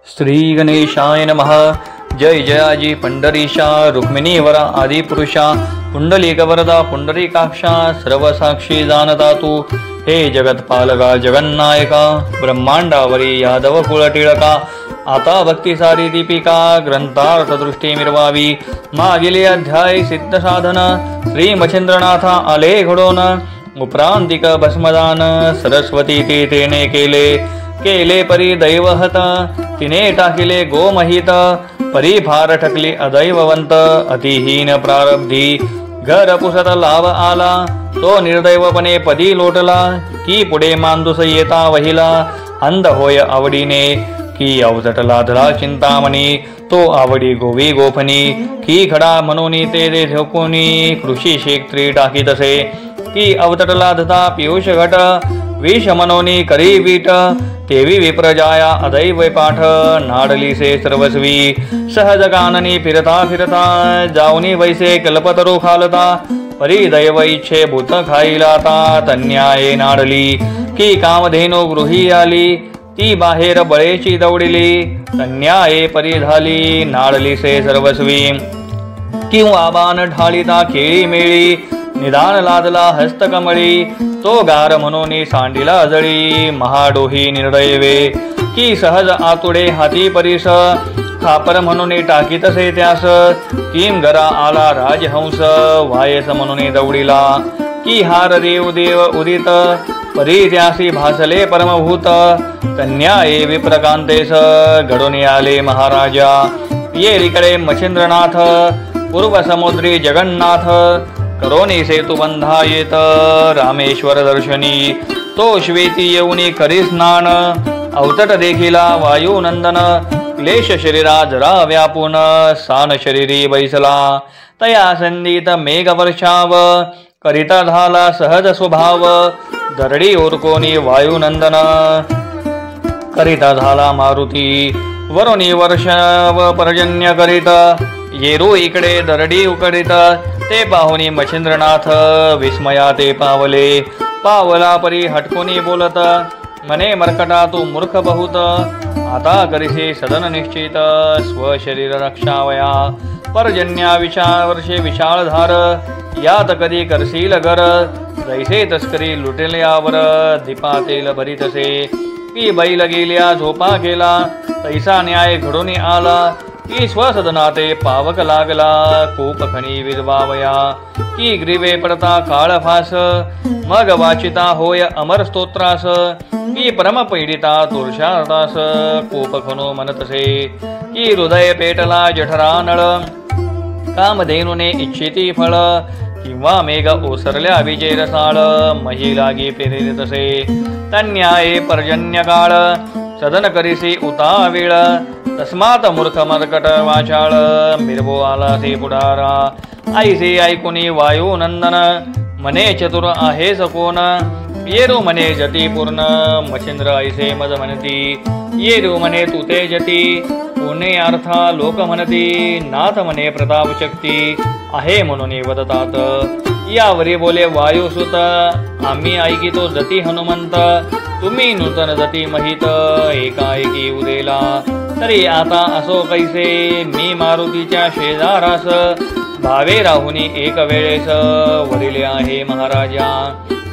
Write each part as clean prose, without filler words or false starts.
श्री गणेशाय नमः। जय जयाजी पंढरीशा रुक्मिणीवरा आदिपुरुषा पुंडलिकवरदा पुंडरीकाक्षा सर्वसाक्षी जानता तू। हे जगत्पालका जगन्नायका ब्रह्मांडावरी यादव कुळटिळका आता भक्तिसारी दीपिका ग्रंथार्थ दृष्टी मिरवावी। मागिले अध्याय सिद्ध साधन श्री मच्छिंद्रनाथा आले घडोन उपरांतिक भस्मदान सरस्वती ती तेने केले परी दैवहत तिने टाकिले गोमहित परी फार ठकली अदैववंत अतिहीन प्रारब्धी घर पुसत लाभ आला तो निर्दैवपणे पदी लोटला की पुढे मांदुस येता वहिला अंध होय आवडीने की अवजटला धरा चिंतामणी तो आवडी गोवी गोफनी की खडा म्हणून ते झोकोनी कृषी क्षेत्री टाकी तसे की अवतटला धता पियुष घट विष मनोनी करी वीट तेवी विप्रजाया अदैव पाठ नाडली से सर्वस्वी सहज काननी फिरता जाऊनी वैसे कल्पतरू खालता परी दैव इच्छे भूत खाईलाता तन्याये नाडली की कामधेनु गृही आली ती बाहेर बळेची दौडिली तन्याये परी झाली नाडली से सर्वस्वी किंवा बाण ढाळीता खेळी मेळी निदान लादला हस्तकमळी तो गार म्हणून सांडिला जळी महाडोही निर्दयवे की सहज आतुडे हाती परीस खापर म्हणून टाकीतसे त्यास किम गरा आला राजहंस वायस म्हणून दौडिला की हार देव उदित परी त्यासी भासले परमभूत कन्याये विप्रकांतेस घडून आले महाराजा येरीकडे मच्छिंद्रनाथ पूर्व समुद्री जगन्नाथ करोनी सेतु बंधायेत रामेश्वर दर्शनी तो श्वेती येऊनी करी स्नान अवतट देखिला वायुनंदन क्लेश शरीरा जरा व्यापून सान शरीरी बैसला तया संदीत मेघ वर्षाव करिता झाला सहज स्वभाव दरडी ओरकोनी वायुनंदन करिता झाला मारुती वरुणी वर्षाव पर्जन्य करीत येरू इकडे दरडी उकडीत ते पाहुनी मच्छिंद्रनाथ विस्मया ते पावले पावला परी हटकुनी बोलत मने मरकटा तू मूर्ख बहुत आता करिसे सदन निश्चित स्वशरीर रक्षावया पर्जन्या वर्षे विशाळ धार यात कधी करशील घर जैसे तस्करी लुटेल्यावर दीपातेल भरीतसे की बैल गेल्या झोपा केला तैसा न्याय घडून आला की स्वसदनाते पावक लागला कोपखणी विरवावया की ग्रीवे पडता काळ फास मग वाचिता होय अमर स्तोत्रास की परम पीडिता तुळशार्तास कोपखनो म्हणतसे की हृदय पेटला जठरा नळ कामधेनुने इच्छिती फळ किंवा मेघ ओसरल्या विजय रसाळ मही लागी पेरितसे तन्याये पर्जन्य काळ सदन करिसी उतावीळ तस्मात मूर्ख मरकट वाचाळ मिरवो आला से पुढारा ऐसे ऐकुनी वायुनंदन मने चतुर आहे सकोन येरू मने जती पूर्ण मच्छिंद्र ऐसे मज म्हणती येरू मने तुते जती पुणे अर्था लोक म्हणती नाथ मने प्रताप शक्ती आहे म्हणून वदतात यावरी बोले वायुसुत आम्ही ऐकितो जती हनुमंत तुम्ही नूतन जती महित एकाएकी उदेला तरी आता असो कैसे मी मारुतीच्या शेजारास भावे राहुनी एक वेळेस वरिले आहे महाराजा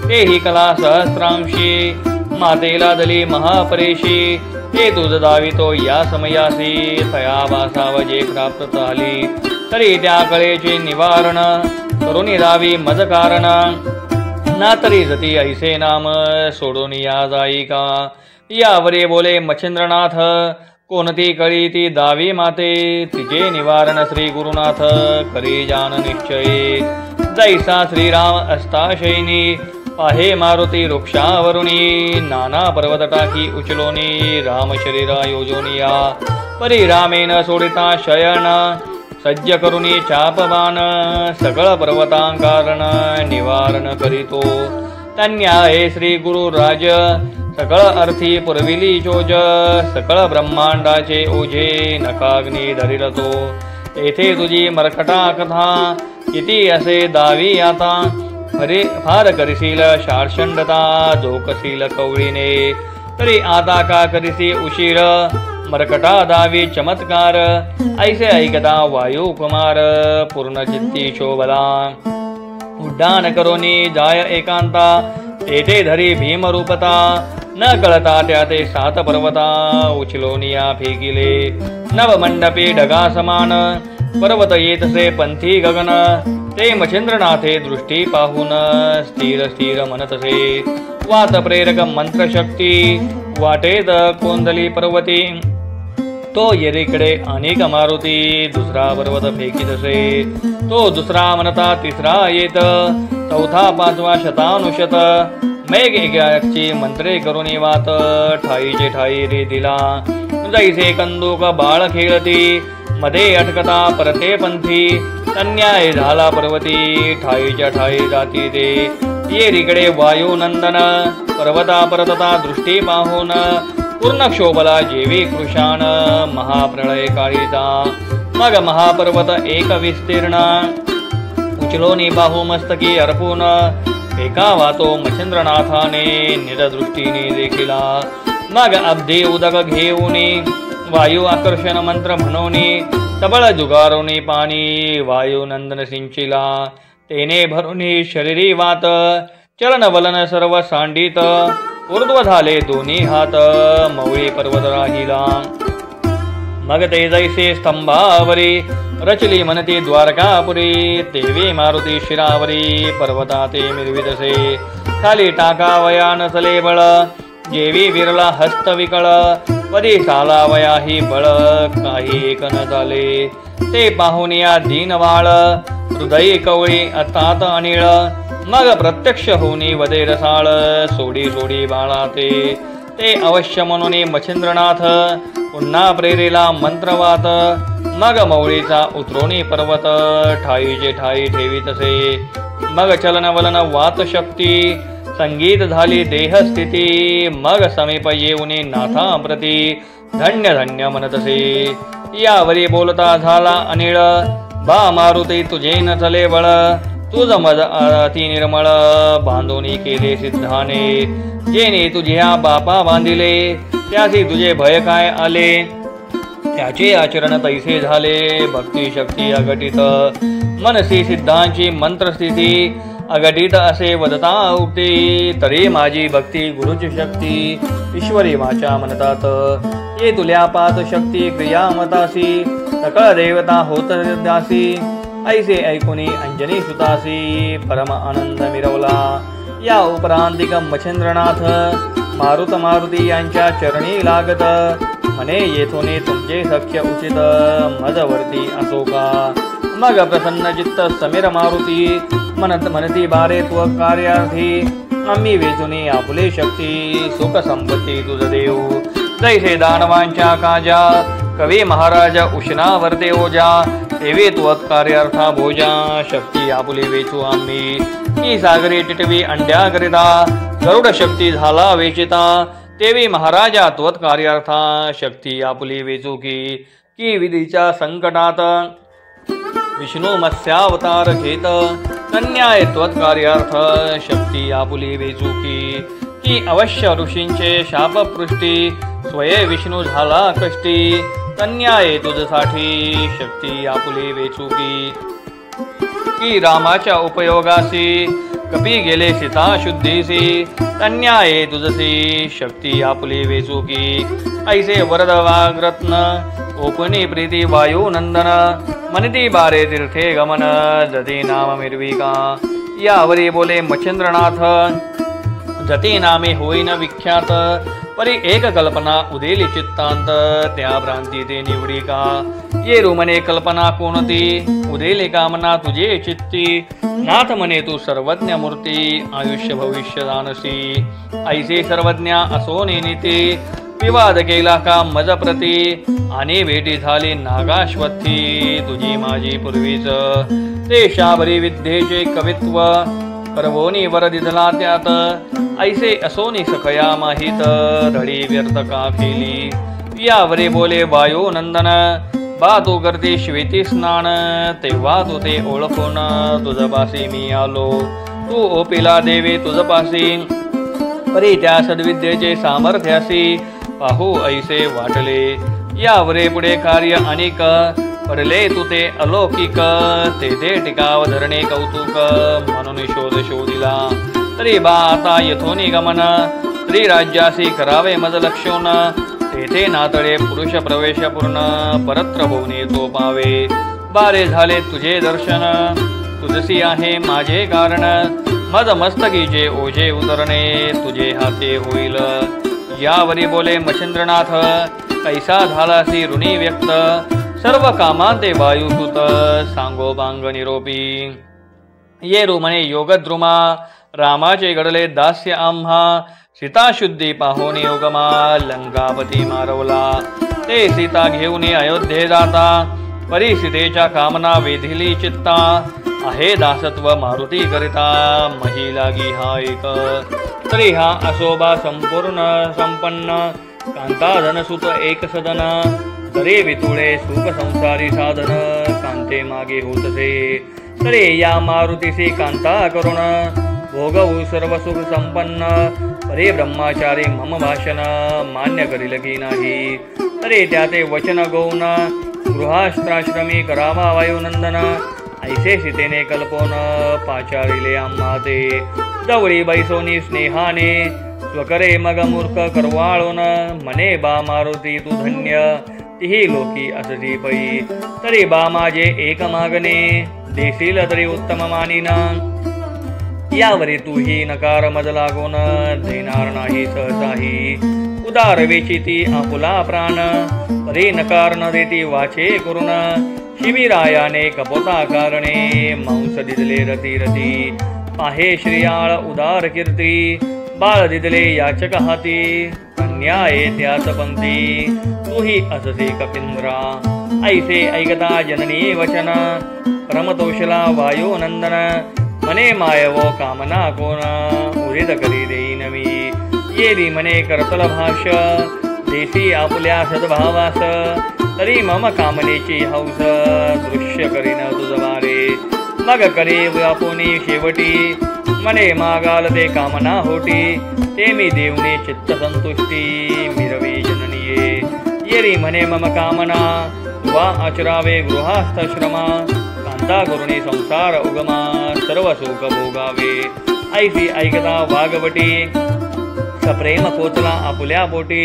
तेही कला सहस्रांशी मातेला दली महापरेशी ते तुझ दावितो या समयासी तया वासावजे प्राप्त झाली तरी त्या कळेचे निवारण करुणी दावी मज कारण ना तरी जती ऐसे नाम सोडून या जाई का यावरे बोले मच्छिंद्रनाथ कोणती कळी ती दावी माते तिचे निवारण श्री गुरुनाथ करी जान निश्चये जैसा श्रीराम अस्ताशयनी पाहे मारुती वृक्षावरुणी नाना पर्वत टाकी उचलोनी राम शरीरा योजोनिया परी रामेन सोडिता शयन सज्ज करुणी चापबाण सकळ पर्वतांकारण निवारण करीतो तन्याये श्री गुरु राज सकळ अर्थी पुरविली चोज सकळ ब्रह्मांडाचे ओझे नकाग्नी धरिरतो तेथे तुझी मरकटा कथा किती असे दावी आता फार करशील शार्षंडता जोकशील कवळीने तरी आता का करिसी उशीर मरकटा दावी चमत्कार ऐसे ऐकता वायू कुमार पूर्ण चित्ती शोभला उड्डाण करोनी जाय एकांता तेथे धरी भीमरूपता न कळता त्या ते 7 पर्वता उचलोनिया फेकिले नवमंडपे ढगा समान पर्वत येतसे पंथी गगन ते मच्छिंद्रनाथे दृष्टी पाहून स्थिर स्थिर म्हणतसे वात प्रेरक मंत्रशक्ती वाटेत कोंदली पर्वती तो येरीकडे अनेक मारुती दुसरा पर्वत फेकीतसे तो दुसरा म्हणता तिसरा येत चौथा पाचवा शतानुशत मेघ एकाची मंत्रे करुणी वात ठाईचे ठाई रे दिला जैसे कंदूक बाळ खेळती मध्ये अटकता परते पंथी अन्याय झाला पर्वती ठाईच्या ठाई जाती ते येरीकडे वायुनंदन पर्वता परतता दृष्टी पाहून पूर्ण क्षोभला जेवी कृशान महाप्रळय काळीचा मग महापर्वत एक विस्तीर्ण उचलोनी बाहू मस्तकी अर्पून फेकावा तो मच्छिंद्रनाथाने निरदृष्टीने देखिला मग अब्धी उदक घेऊनी वायू आकर्षण मंत्र म्हणूनी सबळ जुगारोनी पाणी वायुनंदन सिंचिला तेने भरुनी शरीरी वात चलन वलन सर्व सांडित ऊर्ध्व झाले दोन्ही हात मौळी पर्वत राहिला मग ते जैसे स्तंभावरी रचली म्हणती द्वारकापुरी तेवी मारुती शिरावरी पर्वता ते मिरवितसे खाली टाकावया नसले बळ जेवी विरला हस्त विकळ पदी चालावया ही बळ काही एक न झाले ते पाहून या दीनवाळ हृदय कवळी अतात अनिळ मग प्रत्यक्ष होनी वदे रसाळ सोडी सोडी बाळा ते अवश्य म्हणून मच्छिंद्रनाथ पुन्हा प्रेरेला मंत्रवात मग मौळीचा उतरोणी पर्वत ठाईचे ठाई ठेवीतसे मग चलन वलन वात शक्ती संगीत झाली देहस्थिती मग समीप येऊनी नाथाप्रती धन्य धन्य म्हणतसे यावरी बोलता झाला अनिळ बा मारुती तुझे न चले बळ तुझ मज अति निर्मळ बांधोनी केले सिद्धाने जेने तुझ्या बापा बांधिले त्यासी तुझे भय काय आले त्याचे आचरण तैसे झाले भक्ती शक्ती अघटित मनसी सिद्धांची मंत्रस्थिती अघटित असे वदता उठते तरी माझी भक्ती गुरुची शक्ती ईश्वरी वाचा म्हणतात ये तुल्या पाच शक्ती क्रिया मतासी सकळ देवता होत दासी ऐसे ऐकुनी अंजनी सुतासी परम आनंद मिरवला या उपरांतिक मच्छिंद्रनाथ मारुती यांच्या चरणी लागत म्हणे येथोने तुमचे सख्य उचित मजवर्ती असो का मग प्रसन्न चित्त समीर मारुती म्हणती बारे त्व कार्यार्थी आम्ही वेचुनी आपुले शक्ती सुख संपत्ती तुझ देऊ जैसे दानवांच्या काजा कवी महाराज उष्णावर्ते ओजा देवी त्वत कार्यार्था भोजा शक्ती आपुली वेचू आम्ही की सागरी टिटवी अंड्या करिता गरुड शक्ती झाला वेचिता देवी महाराजा त्वत कार्यार्था शक्ती आपुली वेचू की विधीच्या संकटात विष्णू मत्स्यावतार घेत कन्याय त्वत कार्यार्थ शक्ती आपुली वेचू की अवश्य ऋषींचे शापपृष्टी स्वये विष्णू झाला कष्टी कन्याय तुझसाठी शक्ती आपुली वेचू की रामाच्या उपयोगासी कपी गेले सीता शुद्धीसी कन्याय तुझसी शक्ती आपुली वेचू की ऐसे वरद वाग्रत्न ओपनी प्रीती वायुनंदन मनती बारे तीर्थे गमन जती नाम मिरविका यावरी बोले मच्छिंद्रनाथ जती नामे होईन विख्यात परी एक कल्पना उदेली चित्तांत त्या भ्रांती ते निवडिका ये रुमने कल्पना कोणती उदेले कामना तुझे चित्ती नाथ म्हणे तू सर्वज्ञ मूर्ती आयुष्य भविष्य जाणसी ऐसे सर्वज्ञ असो नेनिते विवाद केला का मज प्रती आणि भेटी झाली नागाश्वत्थी तुझी माझी पूर्वीच ते शाबरी विद्येचे कवित्व करवोनी वर दिधला त्यात ऐसे असोनी सखया माहित रडी व्यर्थ का केली यावरे बोले वायू नंदन बा तू करते श्वेती स्नान तेव्हा तू ते ओळखून तुझपाशी मी आलो तू ओपिला देवे तुझपाशी परी त्या सद्विद्येचे सामर्थ्यासी पाहू ऐसे वाटले यावरे पुढे कार्य अनेक पडले तू ते अलौकिक ते टिकाव धरणे कौतुक म्हणून शोधिला तरी बा आता यथोनी गमन स्त्री राज्यासी करावे मज लक्षून तेथे नातळे पुरुष प्रवेश पूर्ण परत्र होऊन तो पावे बारे झाले तुझे दर्शन तुझसी आहे माझे कारण मज मस्तकीचे ओझे उतरणे तुझे हाते होईल यावरी बोले मच्छिंद्रनाथ कैसा झालासी ऋणी व्यक्त सर्व कामांते वायुसुत सांगो बांग निरोपी ये रुमणे योगद्रुमा रामाचे घडले दास्य आम्हा सीता शुद्धी पाहोनी योगमा लंकापती मारवला ते सीता घेऊन अयोध्ये जाता परी सीतेच्या कामना वेधिली चित्ता आहे दासत्व मारुती करिता मही लागी हा एक तरी हा असोबा संपूर्ण संपन्न कांताधन सुत एक सदन तरे वितुळे सुख संसारी साधन कांते मागे होतसे तरे या मारुतीसी कांता करुण भोगवू सर्व सुख संपन्न परे ब्रह्माचारी मम भाषण मान्य करील की नाही तरे त्याते वचन गौन गृहाश्राश्रमी करावा वायुनंदन ऐसे सीतेने कल्पोन पाचारिले आम्हा ते जवळी बैसोनी स्नेहाने स्वकरे मग मूर्ख करवाळून मने बा मारुती तू धन्य तिही लोकी असती पै तरी बा माझे एक मागणे देशील तरी उत्तम मानिना यावरी तूही नकार मज लागून देणार नाही सहसाही उदार वेचिती आपुला प्राण परी नकार न देती वाचे करून शिबिरायाने कपोता कारणे मांस दिदले रती रती पाहे श्रियाळ उदार कीर्ती बाळ दिदले याचक हाती अन्याय त्याच पंथी तूही अससे कपिंद्रा ऐसे ऐकता जननी वचन प्रमतोषला वायो नंदन मने मायवो कामना कोण उरिद करी देईन मी येरी मने करतल भाष देशी आपुल्या सद्भावास तरी मम कामनेची हौस दृश्य करीन तुझवारे मग करे व्यापुनी शेवटी मने मागाल ते कामना होती ते मी देवने चित्त संतुष्टी मिरवी जननीये येरी मने मम कामना वा आचरावे गृहास्थश्रमा कांता गुरुणी संसार उगमा सर्व सुख भोगावे ऐसी ऐकता वागवटी सप्रेम कोचला आपुल्या पोटी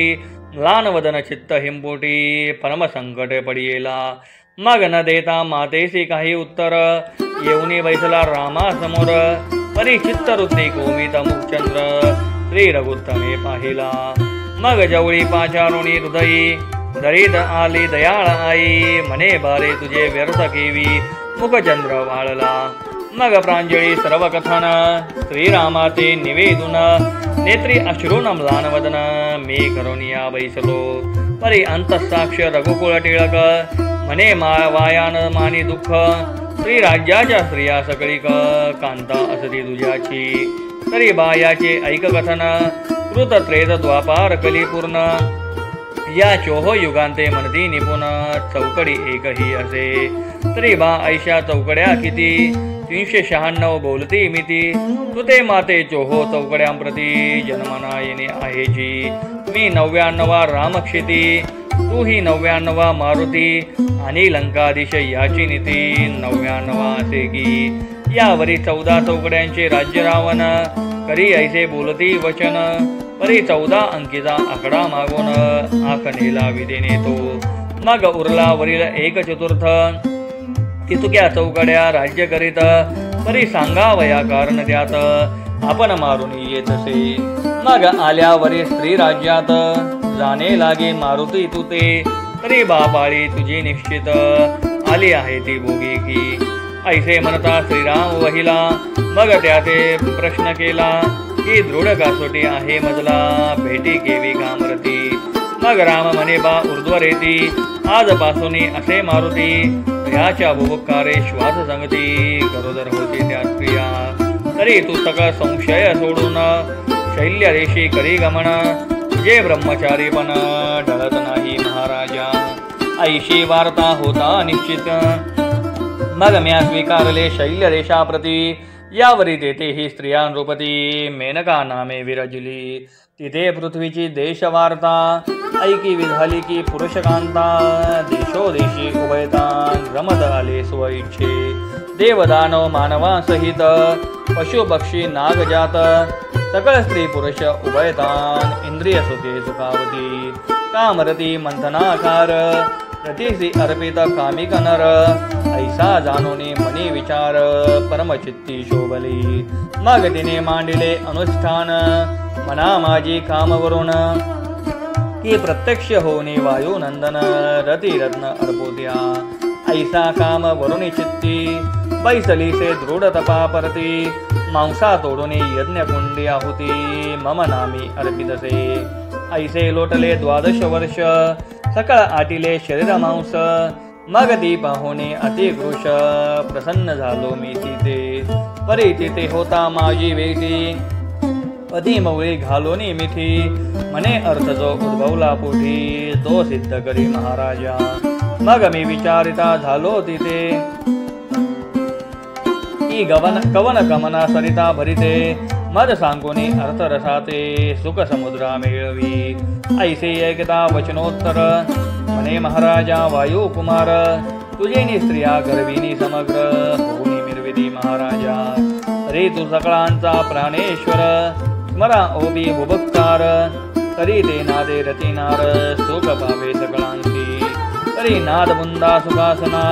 म्लानवदन चित्त हिंपोटी परम संकट पडियेला मग न देता मातेसी काही उत्तर येऊनी बैसला रामा समोर परी चित्त वृत्ती कोमित मुखचंद्र श्री रघुत्तमे पाहिला मग जवळी पाचारुणी हृदयी दरीत आली दयाळ आई मने बारे तुझे व्यर्थ केवी मुखचंद्र वाळला मग प्रांजळी सर्व कथन श्रीरामाचे निवेदन नेत्री अश्रून म्लानवदन मी करुनिया बैसलो परी अंतसाक्ष रघुकुळ टिळक मने वायान मानी दुःख श्री राज्याच्या स्त्रिया सकळीक कांता असती तुझ्याची तरी बायाचे ऐक कथन कृत त्रेत द्वापार कलिपूर्ण या चोह युगांते मनती निपुण चौकडी एकही असे तरी बा ऐशा चौकड्या किती 396 बोलती मिती तुते माते चोहो चौकड्यांप्रती जन्मना येणे आहे जी मी 99 रामक्षिती तू ही 99 मारुती आणि लंकाधीश याची नीती 99 असे की यावरी 14 चौकड्यांचे राज्य रावण करी ऐसे बोलती वचन परी 14 अंकीचा आकडा मागून आखनेला विदेने तो मग उरला वरील 1/4 कितुक्या चौकड्या राज्य करीत परी सांगावया कारण त्यात आपण मारून येतसे मग आल्यावरी स्त्री राज्यात जाणे लागे मारुती तुते तरी बापाळी तुझी निश्चित आली आहे ती भोगी की ऐसे म्हणता श्रीराम वहिला मग त्याते प्रश्न केला की दृढ कासोटी आहे मजला भेटी केवी कामरती मग राम म्हणे बा ऊर्ध्वरेती आजपासून असे मारुती याच्या बुभुक्कारे श्वास संगती गरोदर होती त्या स्त्रिया तरी तू सकळ संशय सोडून शैल्य रेषी करी गमन तुझे ब्रह्मचारी पण ढळत नाही महाराजा ऐशी वार्ता होता निश्चित मग म्या स्वीकारले शैल्य रेषाप्रती यावरी देते ही स्त्रियांरूपती मेनका नामे विरजली तिथे पृथ्वीची देशवार्ता ऐकी विधाली की पुरुषकांता देशोदेशी उभयता रमत आले स्वइच्छे देवदानव मानवा सहित पशु पक्षी नागजात सकळ स्त्री पुरुष उभयतान इंद्रिय सुखे सुखावती कामरती मंथनाकार रतीसी अर्पित कामिक नर ऐसा जाणोनी मनी विचार परमचित्ती शोभली मग तिने मांडिले अनुष्ठान मना माझी कामवरून की प्रत्यक्ष होनी वायुनंदन रतिरत्न अर्पोद्या ऐसा काम वरुणी चित्ती बैसली से दृढ तपा परती मांसा तोडून यज्ञ कुंडी आहुती मम नामी अर्पितसे ऐसे लोटले 12 वर्ष सकळ आटिले शरीर मांस मग ती पाहुणे अतिकृश प्रसन्न झालो मी तिथे परी तिथे होता माझी वेटी पदी मवळी घालोनी मिठी मने अर्थ जो उद्भवला पोटी तो सिद्ध करी महाराजा मग मी विचारिता झालो तिथे की कवन कमना सरिता भरिते मद सांगोनी अर्थरसाते सुख समुद्रा मेळवी ऐसे ऐकता वचनोत्तर मने महाराजा वायू कुमार तुझेनी स्त्रिया गर्भिणी समग्र होनी मिरविधी महाराजा रे तू सकळांचा प्राणेश्वर स्मरा ओबी भुभक्तार तरी ते नादे रतिनार सुख पावे सकळांसी तरी नाद बुंदा सुखासना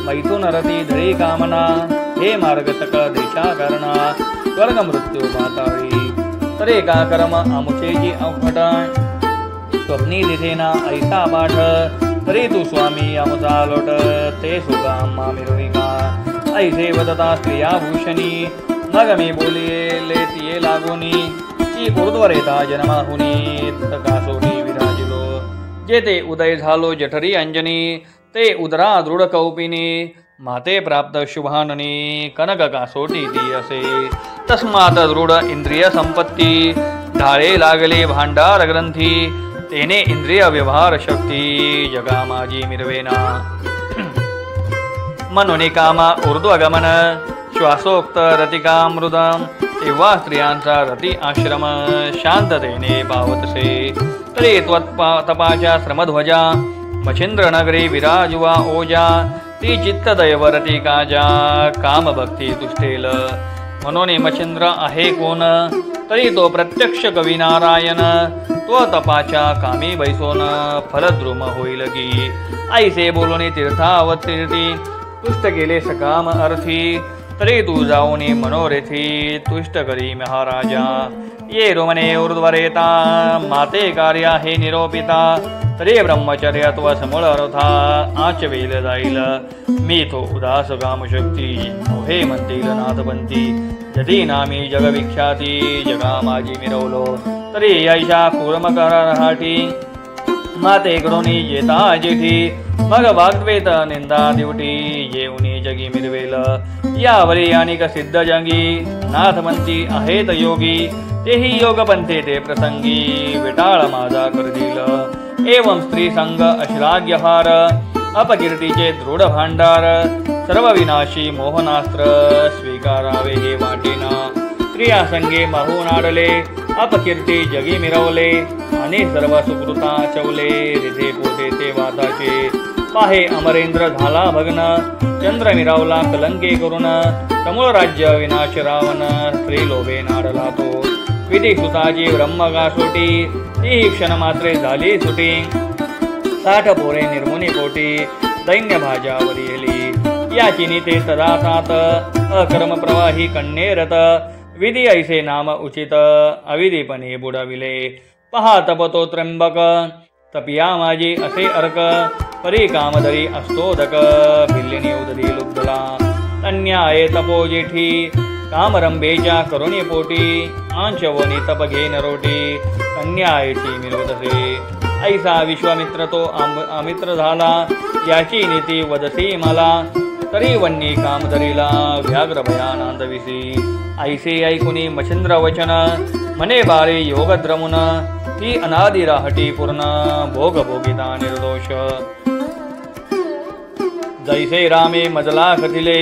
मैथुन रती धरी कामना हे मार्ग सकळ देशा करणा स्वर्ग मृत्यू पाताळी तरे का कर्म आमुचेची अवघट स्वप्नी दिसेना ऐसा पाठ तरी तू स्वामी आमुचा लोट ते सुगा आम्हा मिरविका ऐसे वदता स्त्रिया भूषणी मग मी बोलिले तिये लागोनी ती ऊर्ध्वरेता जन्माहुनी तकासोनी विराजिलो जेते उदय झालो जठरी अंजनी ते उदरा दृढ कौपिनी माते प्राप्त शुभाननी कनक कासोटी ती असे तस्मात दृढ इंद्रिय संपत्ती ढाळे लागले भांडार ग्रंथी तेने इंद्रिय व्यवहार शक्ती जगा माझी मिरवेना मनोनी कामा ऊर्ध्वगमन श्वासोक्त रतिकामृतम तेव्हा स्त्रियांचा रती आश्रम शांततेने पावतसे तरी तपाच्या श्रमध्वजा मच्छिंद्र नगरी विराजुवा ओजा ती चित्त दैवरती काजा काम भक्ती तुष्टेल म्हणून मच्छिंद्र आहे कोण तरी तो प्रत्यक्ष कवी नारायण तो तपाच्या कामी बैसोन फलद्रुम होईल की ऐसे बोलून तीर्थावतीर्थी तुष्ट केले सकाम अर्थी तरी तू जाऊनी मनोरेथी तुष्ट करी महाराजा ये रोमने ऊर्ध्वरेता माते कार्या हे निरोपिता तरी ब्रह्मचर्य तो समूळ अर्था आचवेल जाईल मी तो उदास काम शक्ती हे म्हणतील नाथपंथी जती नामी जगविख्याती जगा माझी मिरवलो तरी ऐशा कूर्मकर राठी माते कडून येता जेठी मग वाग्वेत निंदा दिवटी येऊनी जगी मिरवेल यावरी अनेक सिद्ध जंगी नाथपंथी आहेत योगी तेही योगपंथे ते प्रसंगी विटाळ माझा करदिल एवं स्त्री संग अश्लाघ्यहार अपकीर्तीचे दृढ भांडार सर्व विनाशी मोहनास्त्र स्वीकारावे हे वाटेना स्त्रिया संगे माहून आडले अपकीर्ती जगी मिरवले आणि सर्व सुकृता चवले रिधे पोटे ते वाताचे पाहे अमरेंद्र झाला भग्न चंद्र मिरावला कलंके करून समूळ राज्य विनाश रावण स्त्री लोभे नाडला तो विधी सुताची ब्रह्मगासोटी ती क्षण मात्रे झाली सुटी 60 पोरे निर्मुनी पोटी दैन्य भाज्यावर येली याची नीते तदा तात अकर्म प्रवाही कण्येरत विधी ऐसे नाम उचित अविधीपणे बुडविले पहा तपतो त्र्यंबक तपिया माझी असे अर्क परी कामधरी अस्तोदक भिल्लिनी उदरी लुब्धला तन्याये तपो जेठी कामरंभेच्या करुणी पोटी आंशवनी तप घेन रोटी कन्यायची मिळवतसे ऐसा विश्वामित्र तो अमित्र झाला याची नीती वदसी मला तरी वन्नी कामधरीला व्याघ्र भयानांदविसी ऐसे ऐकुनी मच्छिंद्र वचन मने बारे योगद्रमुन ती अनादि राहटी पूर्ण भोग भोगिता निर्दोष जैसे रामे मजला कथिले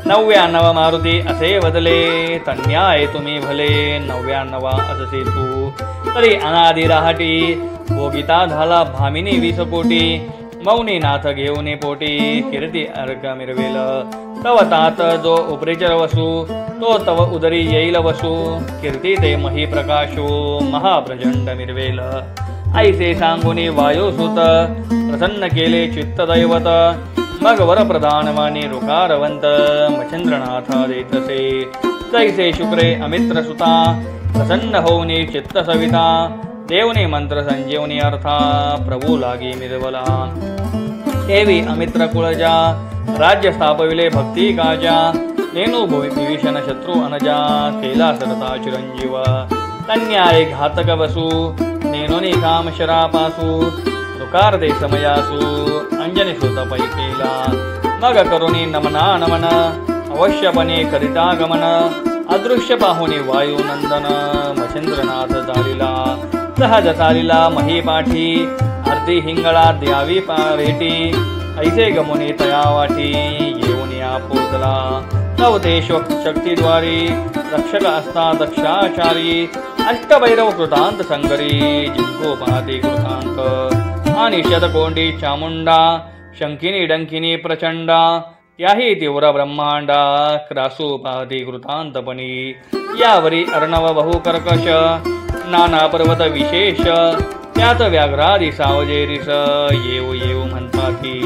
99 मारुती असे वदले, तन्याय तुम्ही भले 99 अससे तू. तरी अनादि राहटी भोगिता झाला भामिनी 20 कोटी. मौनी नाथ घेऊन पोटी कीर्ती अर्घ मिरवेल. तव तात जो उपरेचर वसू तो तव उदरी येईल वसू. कीर्ती ते मही प्रकाशो महाप्रचंड मिरवेल. ऐसे सांगुनी वायुसुत प्रसन्न केले चित्त दैवत. मग वर प्रधानवाणी रुकारवंत मच्छिंद्रनाथा देतसे. जैसे शुक्रे अमित्र सुता प्रसन्न होऊनी चित्त सविता. देवने मंत्र संजीवनी अर्था प्रभू लागी मिरवला. देवी अमित्र कुळजा राज्य स्थापविले भक्ती काजा. नेनु विभीषण शत्रु अनजा केला सरता चिरंजीव. तन्याय घातक वसू नेनोनी काम शरापासू. रुकार दे समयासू अंजनी सुत पै केला. मग करुणी नमना नमन अवश्यपणे करिता गमन. अदृश्य पाहुनी वायुनंदन मच्छिंद्रनाथ चालिला. सहज चालिला महीपाठी आरती हिंगळा द्यावी भेटी. ऐसे गमुनी तया वाटी येऊन या पोचला. नवते शक्तीद्वारी रक्षक असता दक्षाचारी. अष्टभैरव कृतांत संगरी जिंको पाहते कृतांत. आणि शतकोंडी चामुंडा शंकिनी डंकिनी प्रचंडा. याही तीव्र ब्रह्मांडा क्रासू पाहते कृतांतपणी. यावरी अर्णव बहु कर्कश नाना पर्वत विशेष. त्यात व्याघ्रादी सावजेरीस येऊ येऊ म्हणताती.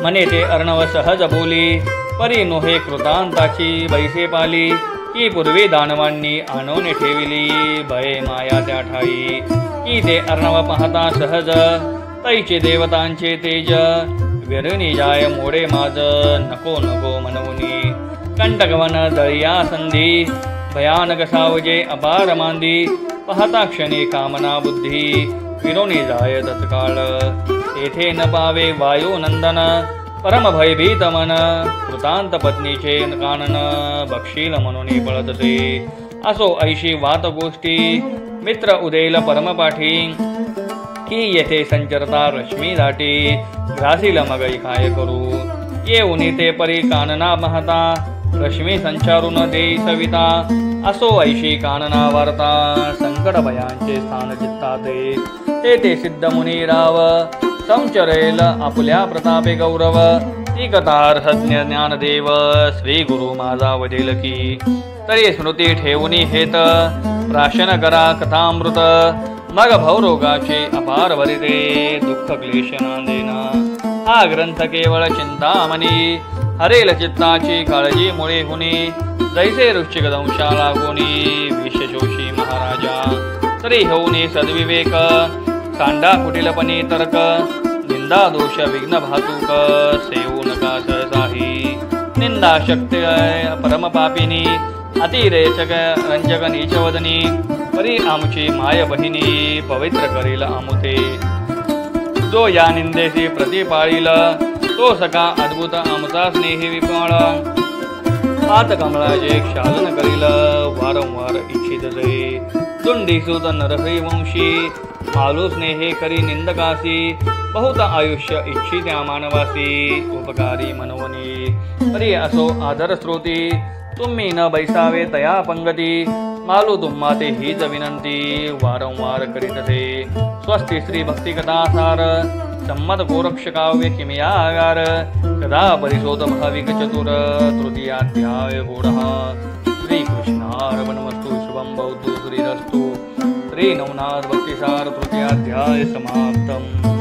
म्हणे ते अर्णव सहज बोली परी नोहे कृतांताची बैसे पाली. की पूर्वी दानवांनी आणून ठेविली भय माया त्या ठाई. की ते अर्णव पाहता सहज तैचे देवतांचे तेज. व्यरुनी जाय मोडे माझ नको नको मनवुनी. कंटकवन दळिया संधी भयानक सावजे अपार मांदी. पाहता क्षणी कामना बुद्धी विरोनी जाय तत्काळ. तेथे न पावे वायुनंदन परम भयभीत मन. कृतांत पत्नीचे कानन बक्षील म्हणून पळतसे. असो ऐशी वात गोष्टी मित्र उदेल परमपाठी. की येथे संचरता रश्मी दाटी ग्रासील मगई काय करू. येऊनी ते परी कानना पाहता रश्मी संचारून देई सविता. असो ऐशी कानना वार्ता संकट भयांचे स्थान चित्ताते. ते सिद्ध मुनी राव संचरेल आपुल्या प्रतापे गौरव. ती कथार्हज्ञ ज्ञानदेव श्री गुरु माझा वडेल की. तरी स्मृती ठेवुनी हेत प्राशन करा कथामृत. मग भवरोगाचे अपार भरिते दुःख क्लेश नांदेना. हा ग्रंथ केवळ चिंतामणी हरेल चित्ताची काळजी मुळे हुनी. जैसे वृश्चिक दंशा लागोनी विषशोषी महाराजा. तरी होऊनी सद्विवेक सांडा कुटिलपणी तर्क. निंदा दोष विघ्न भातुक सेवू नका सहसाही. निंदा शक्ती परम पापिनी अतिरेचक रंजक नीचवदनी. परी आमची माय बहिणी पवित्र करील आमुते. जो या निंदेशी प्रतिपाळील तो सका अद्भुत आमचा स्नेही विपाळ. हात कमळाचे क्षालन करील वारंवार इच्छित जय. दुंडी सुत नरहरी वंशी मालू स्नेहे करी निंदकासी. बहुत आयुष्य इच्छित्या मानवासी उपकारी मनवनी. परी असो आदर श्रोती तुम्ही न बैसावे तया पंगती. मालू तुम्हा ते हीच विनंती वारंवार करीतसे. स्वस्ती श्री भक्ती कथासार संमत गोरक्ष काव्य किमया आगार. कदा परिशोध भाविक चतुर तृतीयाध्याय गूढः. श्रीकृष्णार्पणमस्तु. शुभं भवतु. श्रीरस्तु. श्री नवनाथ भक्तिसार तृतीयाध्याय समाप्तम्.